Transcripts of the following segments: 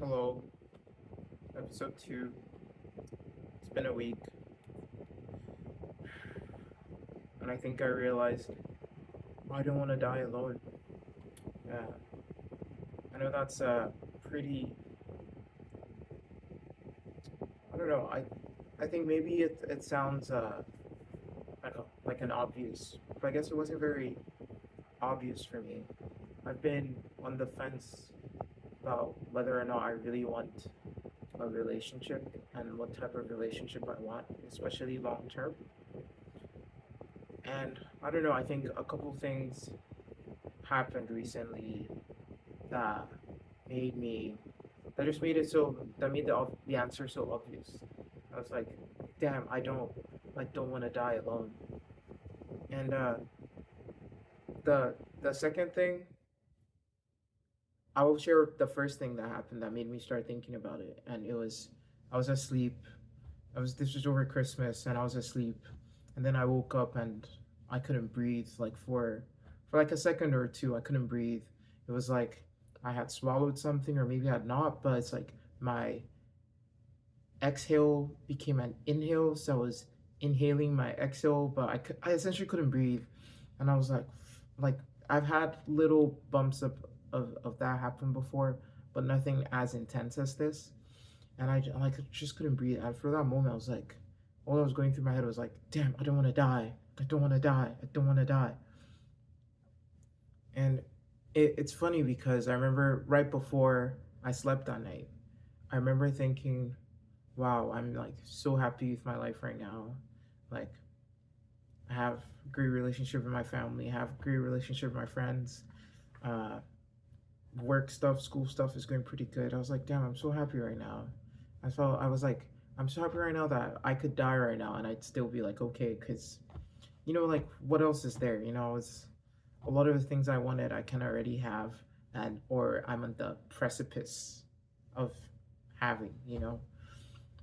Hello, episode 2. It's been a week, and I think I realized I don't want to die alone. Yeah, I know that's pretty. I don't know. I think maybe it sounds I don't know, like an obvious, but I guess it wasn't very obvious for me. I've been on the fence about whether or not I really want a relationship and what type of relationship I want, especially long term. And I don't know. I think a couple things happened recently that made me that just made it so that made the answer so obvious. I was like, damn, I don't want to die alone. And the second thing, I will share the first thing that happened that made me start thinking about it. And it was I was asleep. I was This was over Christmas, and I was asleep, and then I woke up and I couldn't breathe, like for like a second or two. I couldn't breathe. It was like I had swallowed something, or maybe I had not, but it's like my exhale became an inhale, so I was inhaling my exhale, but I essentially couldn't breathe. And I was like I've had little bumps of that happen before, but nothing as intense as this. And like just couldn't breathe. And for that moment, I was like, all that was going through my head was like, damn, I don't want to die. I don't want to die. I don't want to die. And it's funny because I remember right before I slept that night, I remember thinking, wow, I'm like so happy with my life right now. Like, I have a great relationship with my family, I have a great relationship with my friends. Uh, Work stuff, school stuff is going pretty good. I was like, damn, I'm so happy right now. I was like, I'm so happy right now that I could die right now and I'd still be like, okay, because, like, what else is there? It's a lot of the things I wanted, I can already have, and or I'm on the precipice of having. I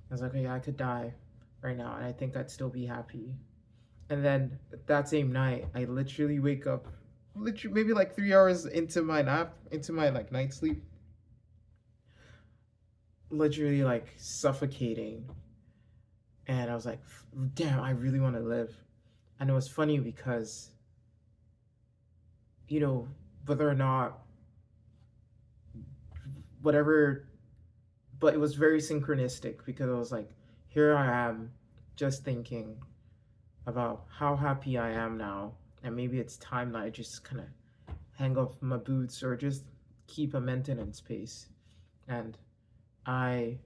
was like, oh, yeah, I could die right now, and I think I'd still be happy. And then that same night, I literally wake up, literally maybe like 3 hours into my nap, into my like night sleep, literally like suffocating. And I was like, damn, I really want to live. And it was funny because, you know, whether or not, whatever, but it was very synchronistic because I was like, here I am just thinking about how happy I am now, and maybe it's time that I just kind of hang off my boots or just keep a maintenance pace. And I,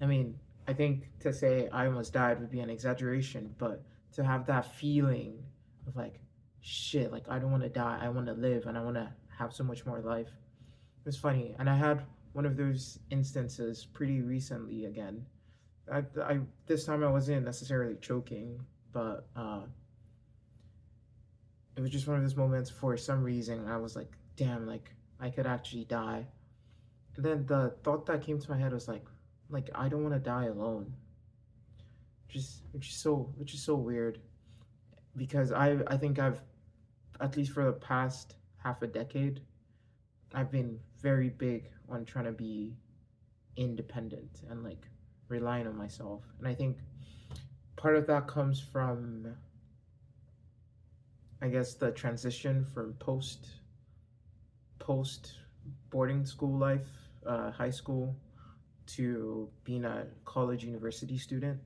I mean, I think to say I almost died would be an exaggeration, but to have that feeling of like, shit, like I don't want to die, I want to live, and I want to have so much more life. It was funny, and I had one of those instances pretty recently again. I This time I wasn't necessarily choking, but it was just one of those moments. For some reason I was like, damn, like I could actually die. And then the thought that came to my head was like I don't want to die alone. Which is so weird because I think I've, at least for the past half a decade, I've been very big on trying to be independent and like relying on myself. And I think part of that comes from, I guess, the transition from post boarding school life, high school, to being a college university student.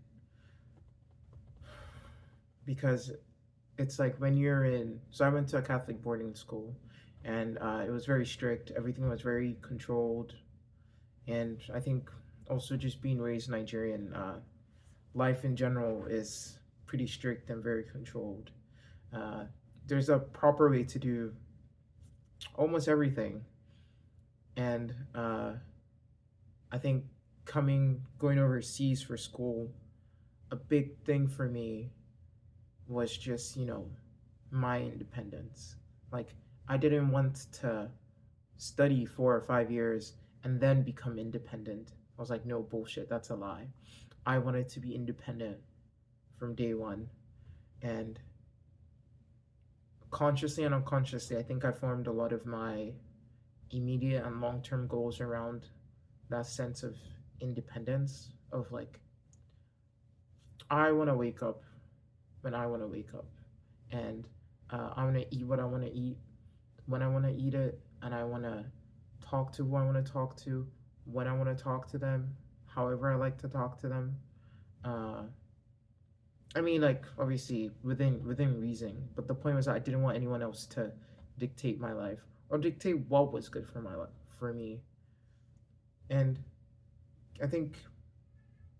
Because it's like when you're in, so I went to a Catholic boarding school, and it was very strict, everything was very controlled. And I think also just being raised Nigerian, life in general is pretty strict and very controlled. uh, there's a proper way to do almost everything. And I think going overseas for school, a big thing for me was just, my independence. Like, I didn't want to study 4 or 5 years and then become independent. I was like, no, bullshit, that's a lie. I wanted to be independent from day one. And consciously and unconsciously, I think I formed a lot of my immediate and long term goals around that sense of independence of like I want to wake up when I want to wake up, and I want to eat what I want to eat when I want to eat it, and I want to talk to who I want to talk to when I want to talk to them, however I like to talk to them. Uh, I mean, like obviously within reason, but the point was I didn't want anyone else to dictate my life or dictate what was good for my life for me. And I think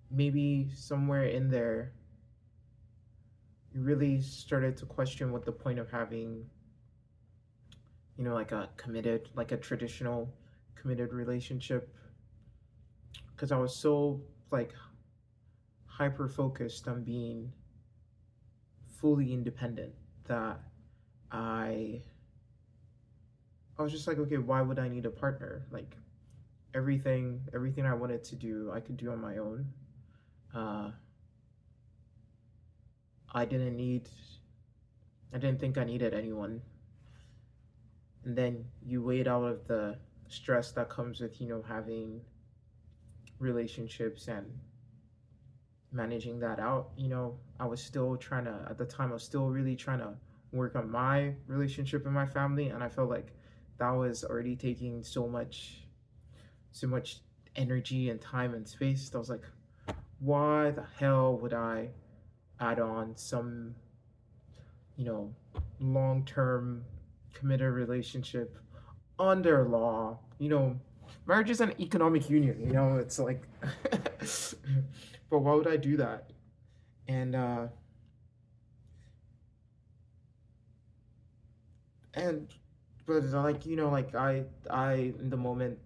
maybe somewhere in there, you really started to question what the point of having, like a committed, like a traditional committed relationship, because I was so like hyper focused on being fully independent that I I was just like, okay, why would I need a partner? Like everything I wanted to do, I could do on my own. Uh, I didn't need, I didn't think I needed anyone. And then you wait out of the stress that comes with, having relationships and managing that out. I was still trying to, at the time, I was still really trying to work on my relationship with my family. And I felt like that was already taking so much energy and time and space. I was like, why the hell would I add on some, you know, long term committed relationship under law? Marriage is an economic union, it's like, but why would I do that? And, and, but like, like in the moment,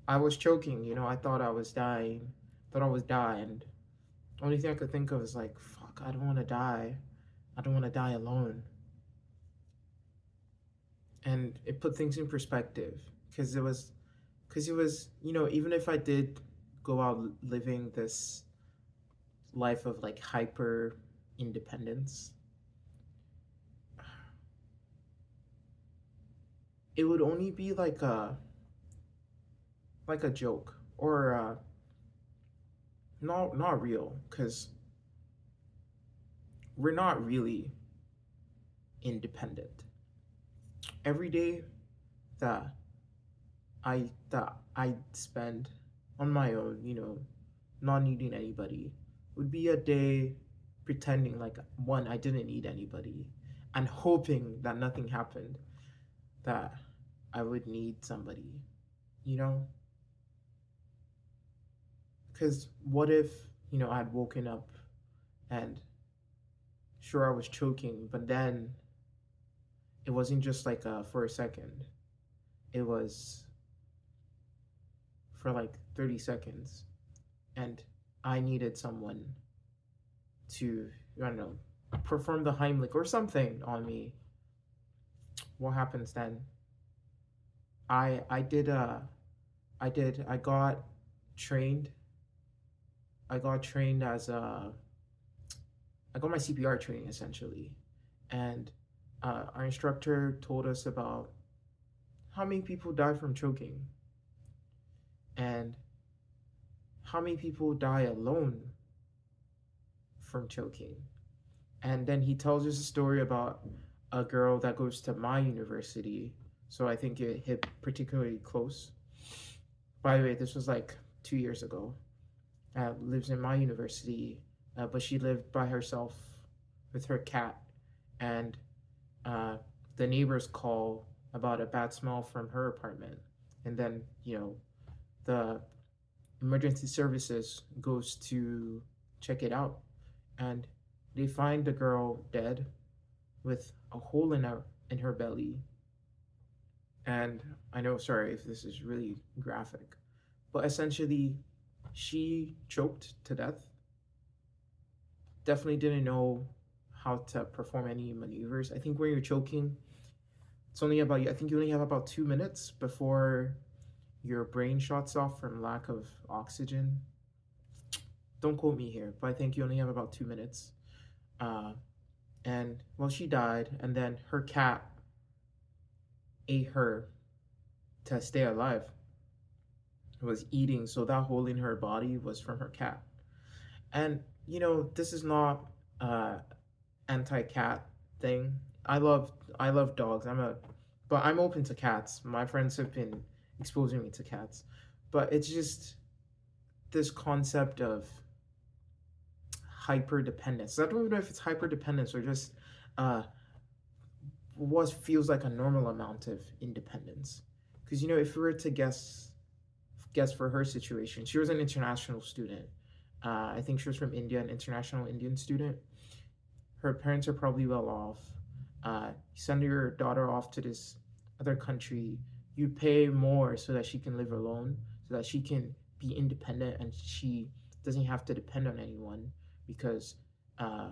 I was choking, I thought I was dying, thought I was dying. Only thing I could think of is like, fuck, I don't want to die. I don't want to die alone. And it put things in perspective because it was, even if I did go out living this life of like hyper independence, it would only be like a joke or not real because we're not really independent. Every day that I spend on my own, not needing anybody, would be a day pretending like one, I didn't need anybody, and hoping that nothing happened, that I would need somebody, you know? Because what if, I'd woken up and sure I was choking, but then it wasn't just like for a second, it was for like 30 seconds, and I needed someone to, I don't know, perform the Heimlich or something on me. What happens then? I did I got trained. I got trained as a I got my CPR training essentially, and our instructor told us about how many people die from choking and how many people die alone from choking. And then he tells us a story about a girl that goes to my university. So I think it hit particularly close. By the way, this was like 2 years ago. Lives in my university, but she lived by herself with her cat. And uh, the neighbors call about a bad smell from her apartment. And then, the emergency services goes to check it out. And they find the girl dead with a hole in her belly. And I know, sorry if this is really graphic, but essentially, she choked to death. Definitely didn't know how to perform any maneuvers. I think when you're choking, I think you only have about 2 minutes before your brain shuts off from lack of oxygen. Don't quote me here, but I think you only have about 2 minutes. Uh, and well, she died, and then her cat ate her to stay alive. was eating, so that hole in her body was from her cat. And this is not uh anti-cat thing. I love I love dogs. But I'm open to cats. My friends have been exposing me to cats. But it's just this concept of hyper dependence. I don't even know if it's hyper dependence or just uh what feels like a normal amount of independence. Because if we were to guess for her situation, she was an international student. I think she was from India, an international Indian student. Her parents are probably well off. You send your daughter off to this other country. You pay more so that she can live alone, so that she can be independent and she doesn't have to depend on anyone because uh,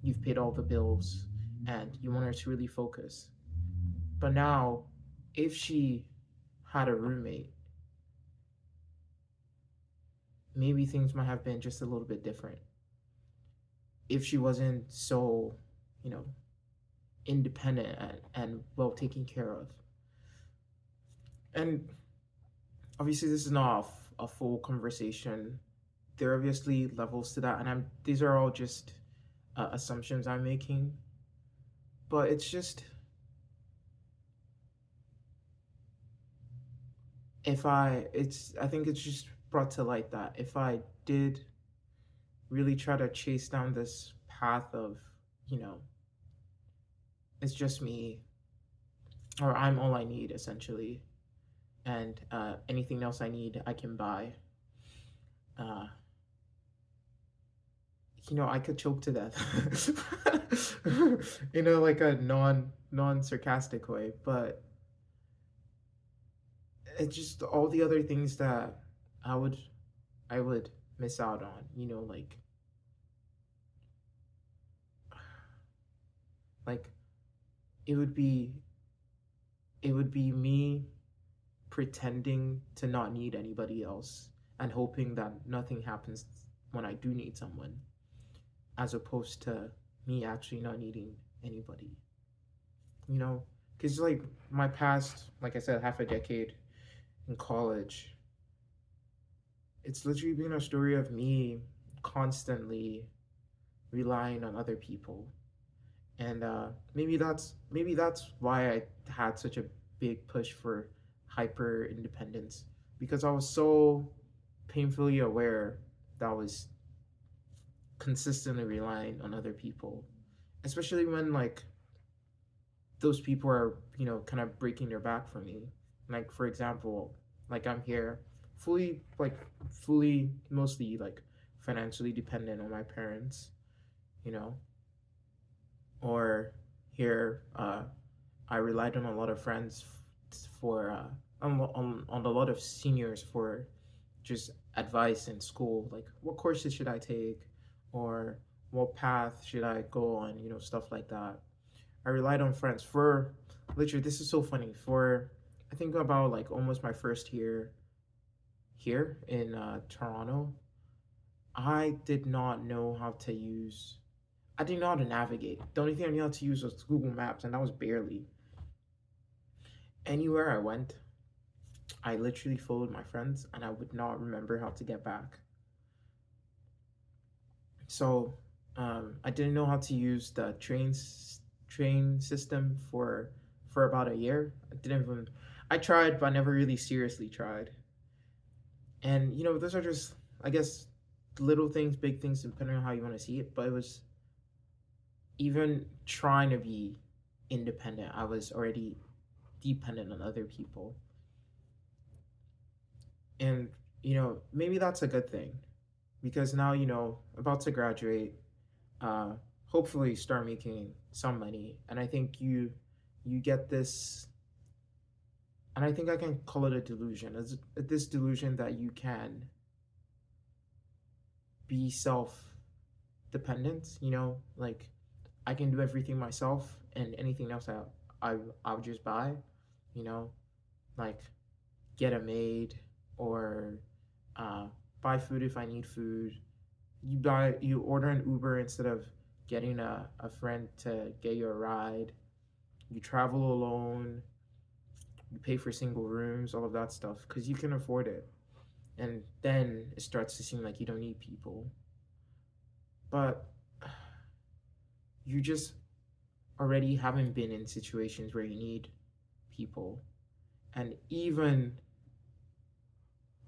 you've paid all the bills and you want her to really focus. But now, if she had a roommate, maybe things might have been just a little bit different. If she wasn't so, you know, independent and well taken care of. And obviously, this is not a full conversation. There are obviously levels to that, and these are all just assumptions I'm making. But it's just if I it's I think it's just brought to light that if I did really try to chase down this path of, you know, it's just me or I'm all I need essentially, and anything else I need I can buy. Uh, I could choke to death, like a non sarcastic way, but it's just all the other things that I would I would miss out on. Like it would be it would be me pretending to not need anybody else and hoping that nothing happens when I do need someone, as opposed to me actually not needing anybody. Because like my past, like I said, half a decade in college, it's literally been a story of me constantly relying on other people, and maybe that's why I had such a big push for hyper independence, because I was so painfully aware that I was consistently relying on other people, especially when like those people are kind of breaking their back for me. Like for example, like I'm here fully mostly like financially dependent on my parents, you know or here I relied on a lot of friends for on a lot of seniors for just advice in school, like what courses should I take or what path should I go on, stuff like that. I relied on friends for literally, this is so funny, for I think about like almost my first year here in Toronto. I did not know how to use I didn't know how to navigate. The only thing I knew how to use was Google Maps, and that was barely. Anywhere I went, I literally followed my friends, and I would not remember how to get back. So I didn't know how to use the train system for about a year. I didn't even. I tried, but I never really seriously tried. And those are just, I guess, little things, big things, depending on how you want to see it. But it was even trying to be independent. I was already dependent on other people, and maybe that's a good thing, because now about to graduate, uh hopefully start making some money, and I think you get this, and I think I can call it a delusion. It's this delusion that you can be self dependent, like I can do everything myself, and anything else I'll just buy, you know like get a maid, or uh, buy food if I need food. You order an Uber instead of getting a friend to get you a ride. You travel alone. You pay for single rooms, all of that stuff, because you can afford it. and then it starts to seem like you don't need people. But you just already haven't been in situations where you need people. And even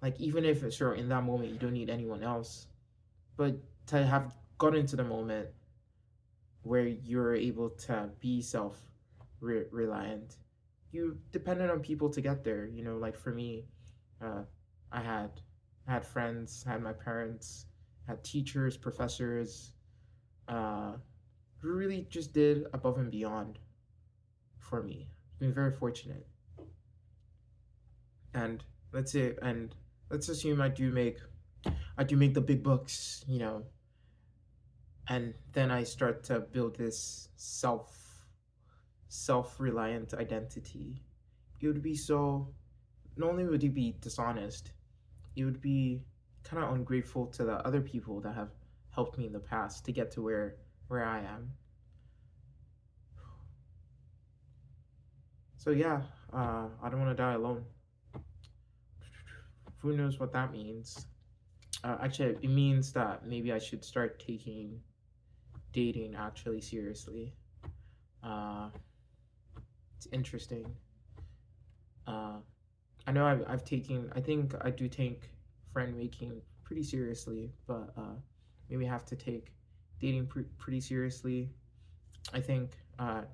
if sure in that moment you don't need anyone else, but to have gotten to the moment where you're able to be self reliant, you depended on people to get there. Like for me, uh, I had friends, had my parents, had teachers, professors, uh, who really just did above and beyond for me. I've been very fortunate. And let's assume I do make the big bucks, and then I start to build this self-reliant identity. It would be so Not only would it be dishonest, it would be kind of ungrateful to the other people that have helped me in the past to get to where I am. So yeah, I don't want to die alone. Who knows what that means? Actually, it means that maybe I should start taking dating actually seriously. Uh, it's interesting. Uh, I know I think I do take friend making pretty seriously, but maybe I have to take dating pretty seriously. I think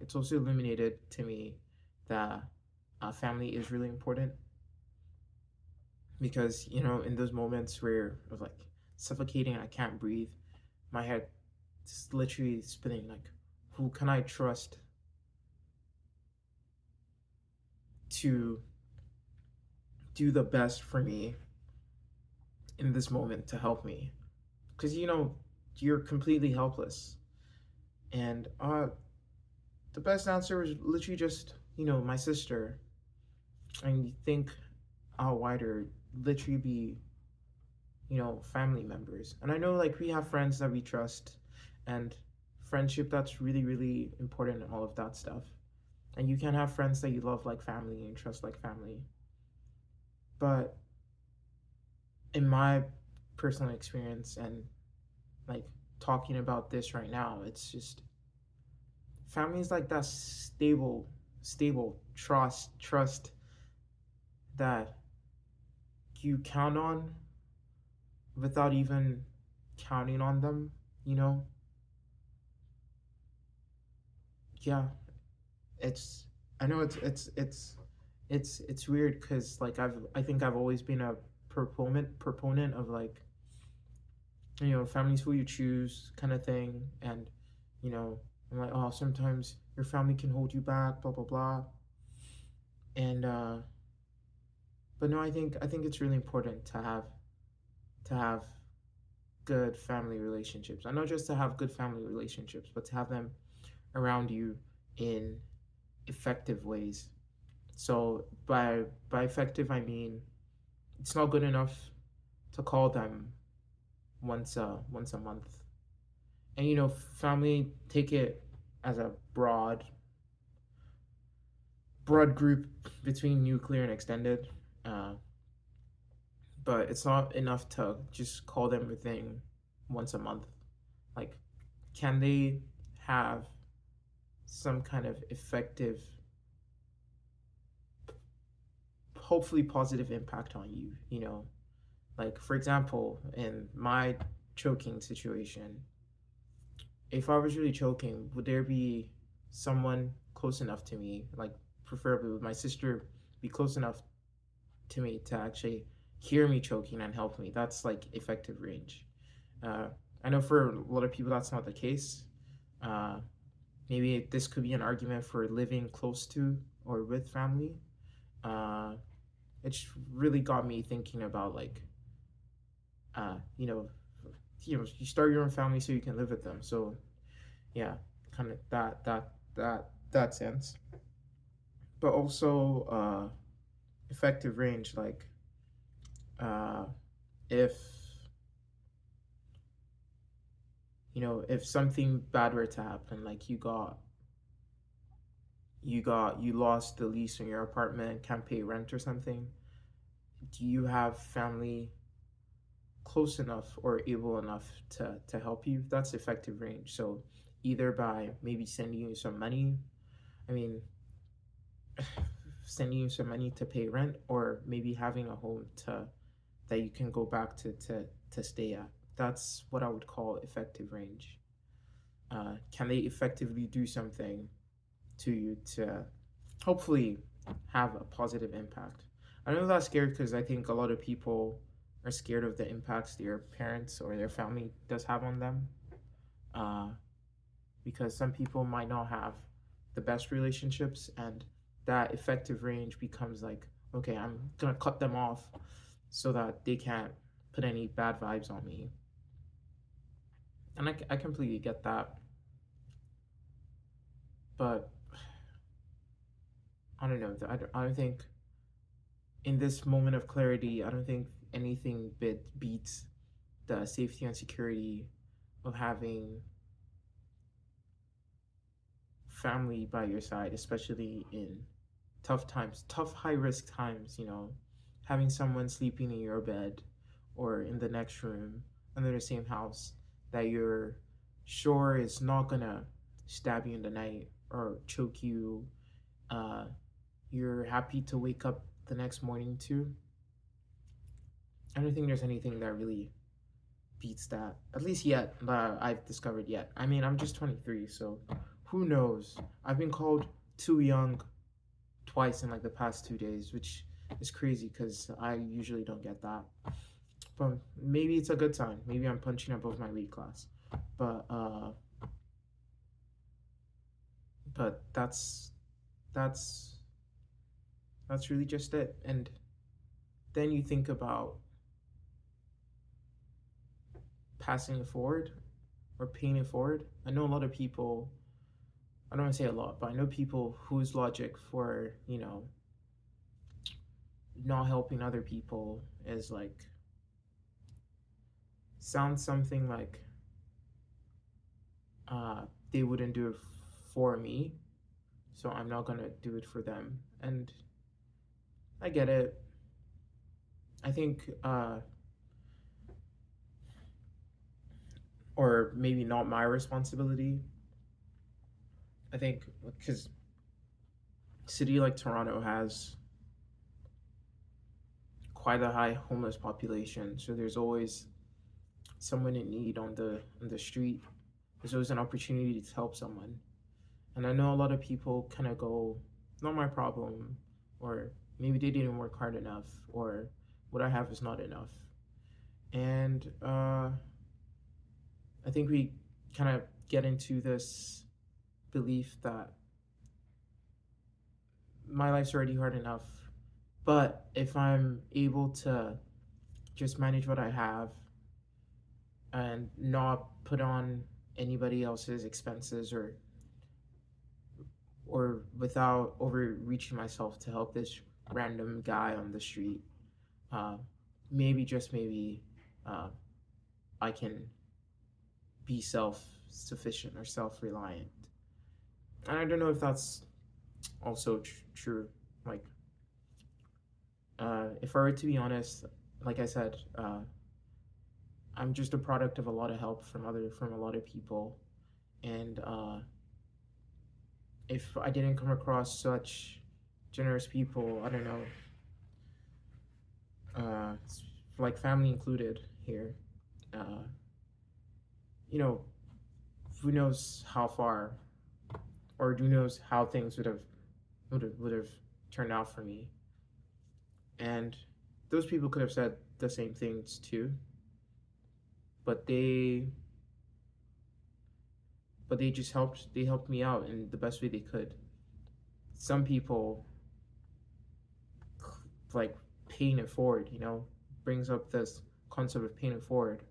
it's also illuminated to me that family is really important because in those moments where of like suffocating, I can't breathe, my head just literally spinning. Like, who can I trust to do the best for me in this moment to help me? Because you're completely helpless, and the best answer was literally just my sister. And you think how wider literally be family members. And I know like we have friends that we trust, and friendship, that's really really important and all of that stuff. And you can have friends that you love like family and trust like family. But in my personal experience and like talking about this right now, it's just family is like that stable trust that you count on without even counting on them, you know? Yeah, it's I know it's weird cuz like I think I've always been a proponent of like family's who you choose kind of thing. And you know I'm like, oh, sometimes your family can hold you back, blah blah blah. And but no, I think it's really important to have good family relationships, and not just to have good family relationships, but to have them around you in effective ways. So by effective, I mean it's not good enough to call them once a month. And family, take it as a broad group between nuclear and extended. Uh, but it's not enough to just call them within once a month. Like, can they have some kind of effective, hopefully positive impact on you? Like for example, in my choking situation, if I was really choking, would there be someone close enough to me, like preferably with my sister, be close enough to me to actually hear me choking and help me? That's like effective range. Uh, I know for a lot of people that's not the case. Uh, Maybe this could be an argument for living close to or with family. Uh, it's really got me thinking about like, uh, you know, you start your own family so you can live with them. So yeah, kind of that sense. But also effective range, like uh, if if something bad were to happen, like you lost the lease on your apartment, can't pay rent or something, do you have family close enough or able enough to help you, that's effective range. So either by maybe sending you some money, I mean, sending you some money to pay rent, or maybe having a home to that you can go back to stay at. That's what I would call effective range. Can they effectively do something to you to hopefully have a positive impact? I know that's scary because I think a lot of people are scared of the impacts their parents or their family does have on them. Uh, because some people might not have the best relationships, and that effective range becomes like, okay, I'm gonna cut them off so that they can't put any bad vibes on me. And I completely get that. But I don't know. I don't think in this moment of clarity, I don't think anything beats the safety and security of having family by your side, especially in tough times, tough high risk times, having someone sleeping in your bed or in the next room under the same house that you're sure is not gonna stab you in the night or choke you. Uh, you're happy to wake up the next morning too. I don't think there's anything that really beats that, at least yet, that I've discovered yet. I mean, I'm just 23, so who knows? I've been called too young twice in like the past 2 days, which is crazy because I usually don't get that. But maybe it's a good sign. Maybe I'm punching above my weight class. But but that's that's really just it. And then you think about passing it forward or paying it forward. I know a lot of people, I don't want to say a lot, but I know people whose logic for, not helping other people is like, sounds something like, they wouldn't do it for me, so I'm not gonna do it for them. And I get it. I think, or maybe not my responsibility. I think because a city like Toronto has quite a high homeless population, so there's always someone in need on the street. There's always an opportunity to help someone. And I know a lot of people kind of go, not my problem, or maybe they didn't work hard enough, or what I have is not enough. And I think we kind of get into this belief that my life's already hard enough, but if I'm able to just manage what I have and not put on anybody else's expenses, or without overreaching myself to help this random guy on the street, uh, maybe just maybe, uh, I can be self sufficient or self reliant. And I don't know if that's also true. Like, if I were to be honest, like I said, I'm just a product of a lot of help from a lot of people, and if I didn't come across such generous people, I don't know, uh, like family included here, uh, you know, who knows how far, or who knows how things would have turned out for me. And those people could have said the same things too, but they just helped me out in the best way they could. Some people, like, paying it forward, brings up this concept of paying it forward.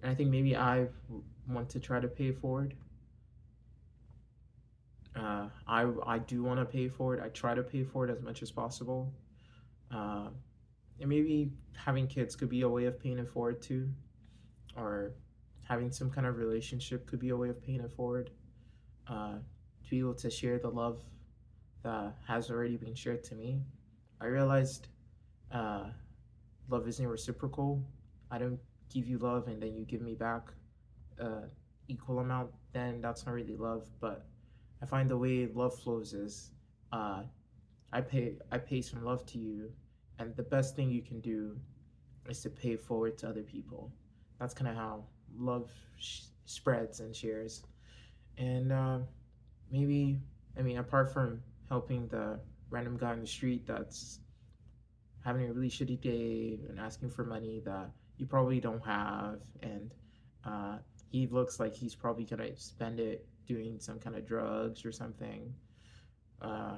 And I think maybe I want to try to pay it forward. I do want to pay forward. I try to pay forward as much as possible. Uh, and maybe having kids could be a way of paying it forward too, or having some kind of relationship could be a way of paying it forward. To be able to share the love that has already been shared to me. I realized, uh, love isn't reciprocal, I don't give you love and then you give me back equal amount, then that's not really love. But I find the way love flows is uh, I pay some love to you, and the best thing you can do is to pay forward to other people. That's kind of how love spreads and shares. And maybe, I mean, apart from helping the random guy on the street that's having a really shitty day and asking for money that you probably don't have, and uh, he looks like he's probably gonna spend it doing some kind of drugs or something. Uh,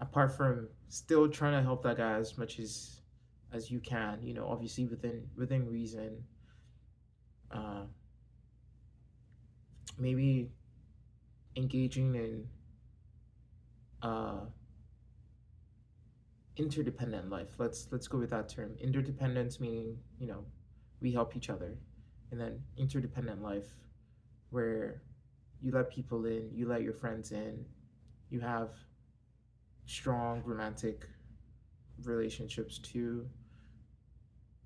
Apart from still trying to help that guy as much as you can, obviously within reason. Uh, Maybe engaging in uh, interdependent life. Let's go with that term. Interdependence meaning we help each other, and then interdependent life where you let people in, you let your friends in, you have strong romantic relationships too.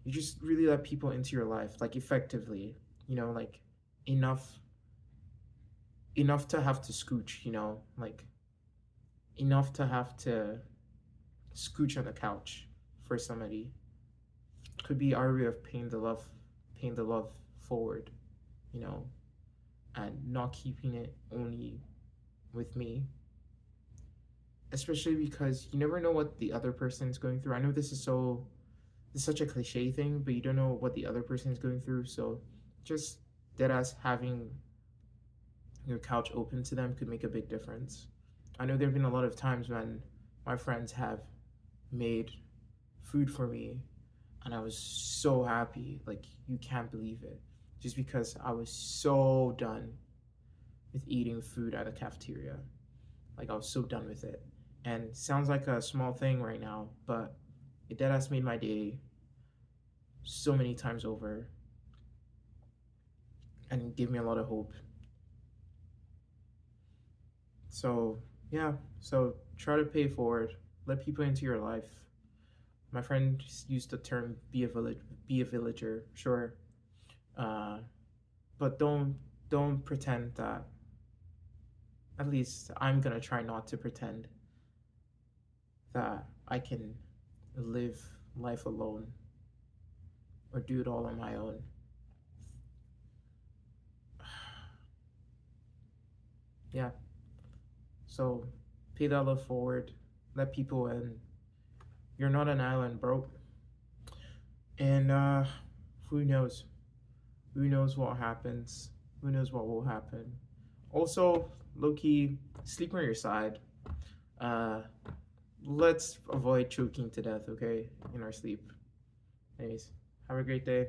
You just really let people into your life like effectively, like enough enough to have to scooch, like enough to have to scooch on the couch for somebody. Could be our way of paying the love forward, you know, and not keeping it only with me. Especially because you never know what the other person is going through. I know this is such a cliche thing, but you don't know what the other person is going through. So just dead ass having your couch open to them could make a big difference. I know there have been a lot of times when my friends have made food for me and I was so happy. Like, you can't believe it. Just because I was so done with eating food at a cafeteria. Like, I was so done with it. And sounds like a small thing right now, but it dead ass made my day so many times over and gave me a lot of hope. So, yeah, so try to pay forward, let people into your life. My friend used the term be a villager, sure. Uh, but don't pretend that, at least I'm gonna try not to pretend that I can live life alone or do it all on my own. Yeah. So pay that love forward, let people in. You're not an island, bro. And who knows? Who knows what happens? Who knows what will happen? Also, low key, sleep on your side. Uh, let's avoid choking to death, okay? In our sleep. Anyways, have a great day.